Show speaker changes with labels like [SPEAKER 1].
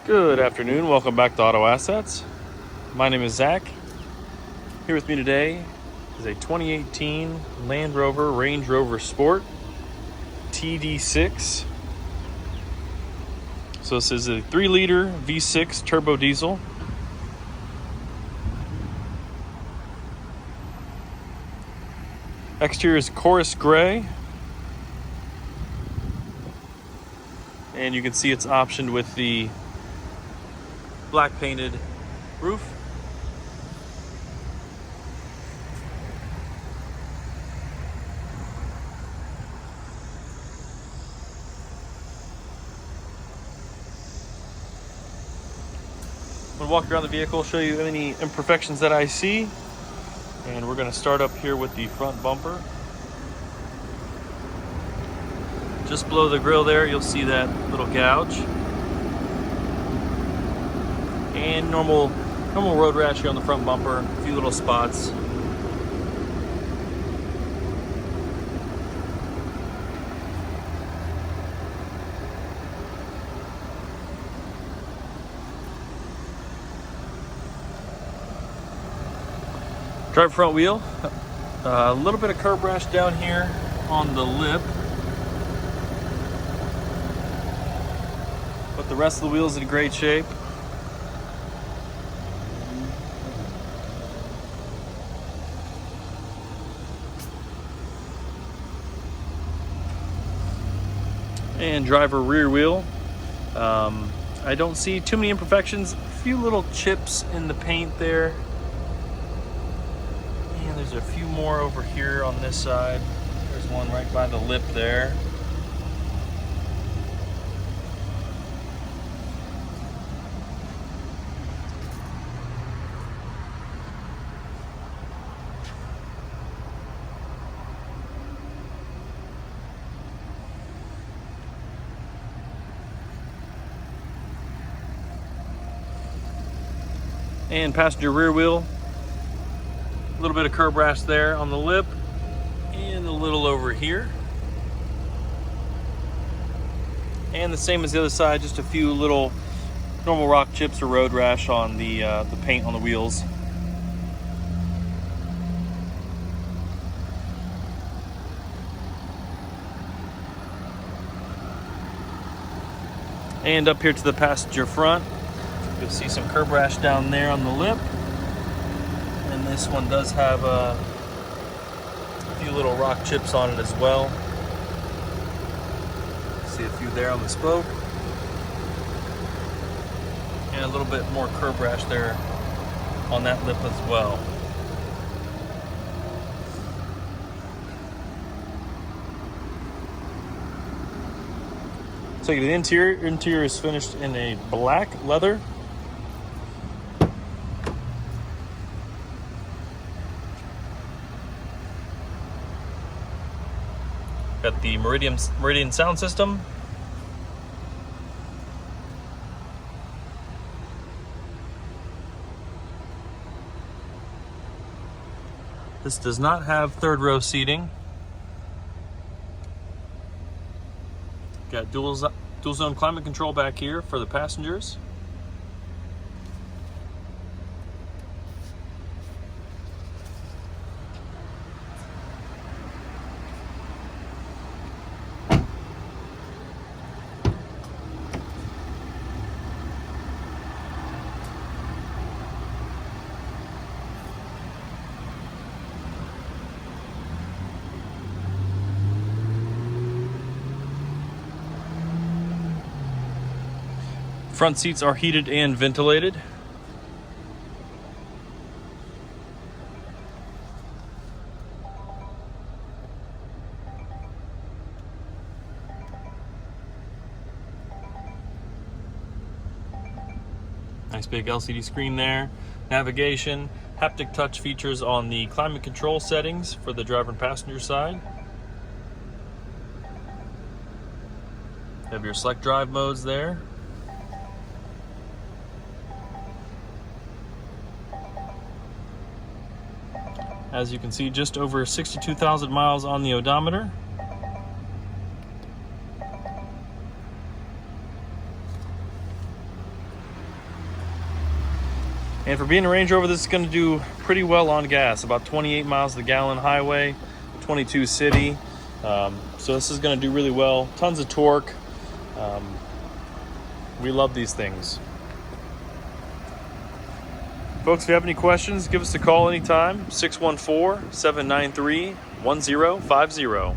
[SPEAKER 1] Good afternoon. Welcome back to Auto Assets. My name is Zach. Here with me today is a 2018 Land Rover Range Rover Sport TD6. So this is a 3-liter V6 turbo diesel. Exterior is Corris gray. And you can see it's optioned with the black painted roof. I'm going to walk around the vehicle, show you any imperfections that I see. And we're going to start up here with the front bumper. Just below the grill there, you'll see that little gouge. And normal road rash here on the front bumper, a few little spots. Drive front wheel, a little bit of curb rash down here on the lip. But the rest of the wheel is in great shape. And driver rear wheel. I don't see too many imperfections. A few little chips in the paint there. And there's a few more over here on this side. There's one right by the lip there. And passenger rear wheel, a little bit of curb rash there on the lip and a little over here. And the same as the other side, just a few little normal rock chips or road rash on the paint on the wheels. And up here to the passenger front, you'll see some curb rash down there on the lip. And this one does have a few little rock chips on it as well. See a few there on the spoke. And a little bit more curb rash there on that lip as well. So the interior is finished in a black leather. Got the Meridian sound system. This does not have third row seating. Got dual zone climate control back here for the passengers. Front seats are heated and ventilated. Nice big LCD screen there. Navigation, haptic touch features on the climate control settings for the driver and passenger side. Have your select drive modes there. As you can see, just over 62,000 miles on the odometer. And for being a Range Rover, this is going to do pretty well on gas, about 28 miles to the gallon highway, 22 city. So this is going to do really well. Tons of torque. We love these things. Folks, if you have any questions, give us a call anytime, 614-793-1050.